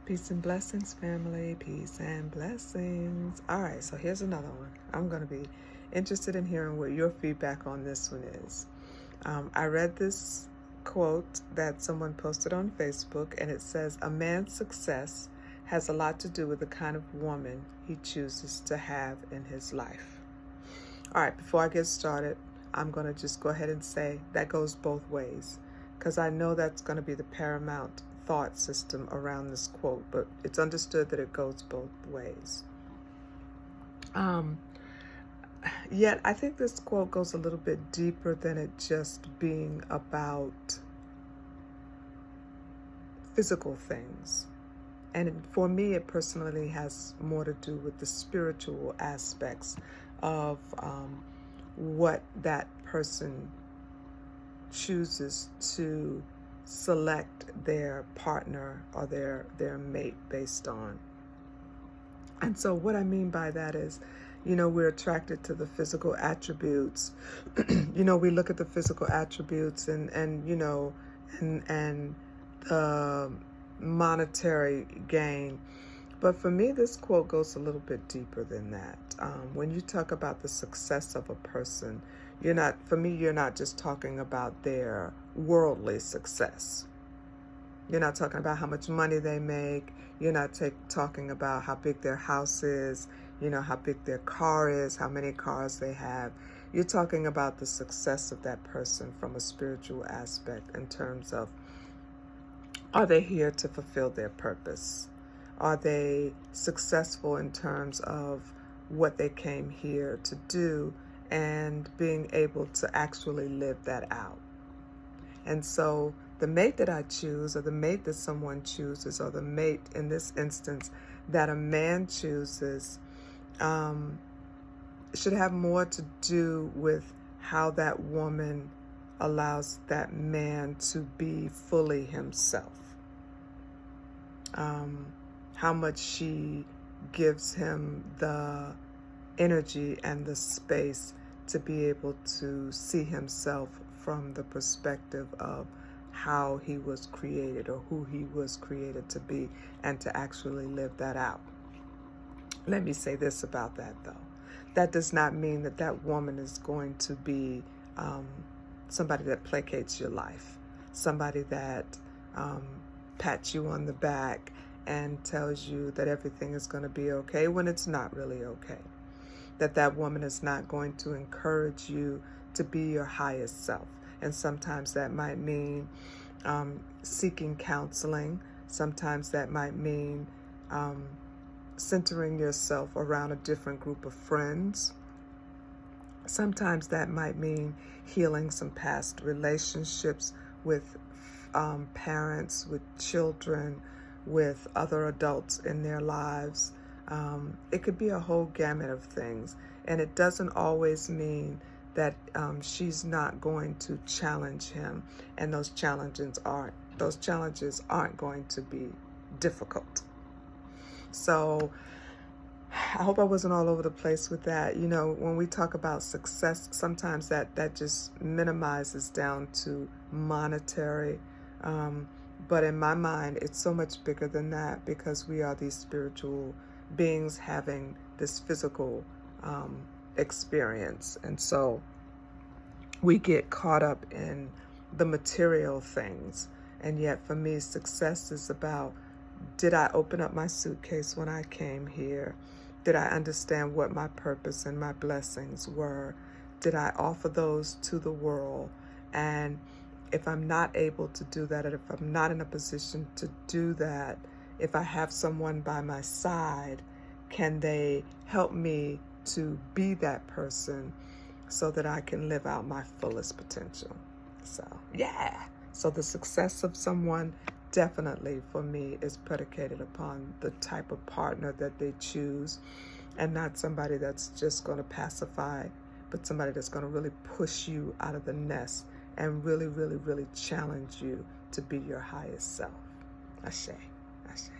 Peace and blessings, family. Peace and blessings. All right, so here's another one. I'm going to be interested in hearing what your feedback on this one is. I read this quote that someone posted on Facebook, and it says, "A man's success has a lot to do with the kind of woman he chooses to have in his life." All right, before I get started, I'm going to just go ahead and say that goes both ways, because I know that's going to be the paramount thought system around this quote, but it's understood that it goes both ways. Yet I think this quote goes a little bit deeper than it just being about physical things. And for me, it personally has more to do with the spiritual aspects of what that person chooses to select their partner or their mate based on. And so what I mean by that is, we're attracted to the physical attributes. We look at the physical attributes and the monetary gain. But for me, this quote goes a little bit deeper than that. When you talk about the success of a person, you're not just talking about their worldly success. You're not talking about how much money they make. You're not talking about how big their house is, how big their car is, how many cars they have. You're talking about the success of that person from a spiritual aspect in terms of, are they here to fulfill their purpose? Are they successful in terms of what they came here to do and being able to actually live that out? And so the mate that I choose, or the mate that someone chooses, or the mate in this instance that a man chooses, should have more to do with how that woman allows that man to be fully himself. How much she gives him the energy and the space to be able to see himself from the perspective of how he was created or who he was created to be, and to actually live that out. Let me say this about that, though. That does not mean that that woman is going to be somebody that placates your life, somebody that pats you on the back and tells you that everything is going to be okay when it's not really okay. That woman is not going to encourage you to be your highest self. And sometimes that might mean seeking counseling. Sometimes that might mean centering yourself around a different group of friends. Sometimes that might mean healing some past relationships with parents, with children, with other adults in their lives. It could be a whole gamut of things. And it doesn't always mean that she's not going to challenge him, and those challenges aren't going to be difficult. So I hope I wasn't all over the place with that. When we talk about success, sometimes that just minimizes down to monetary. But in my mind, it's so much bigger than that, because we are these spiritual beings having this physical experience. And so we get caught up in the material things. And yet for me, success is about, did I open up my suitcase when I came here? Did I understand what my purpose and my blessings were? Did I offer those to the world? And if I'm not able to do that, and if I'm not in a position to do that, if I have someone by my side, can they help me to be that person so that I can live out my fullest potential? So, yeah. So the success of someone definitely for me is predicated upon the type of partner that they choose, and not somebody that's just going to pacify, but somebody that's going to really push you out of the nest and really, really, really challenge you to be your highest self. Ashe. Ashe.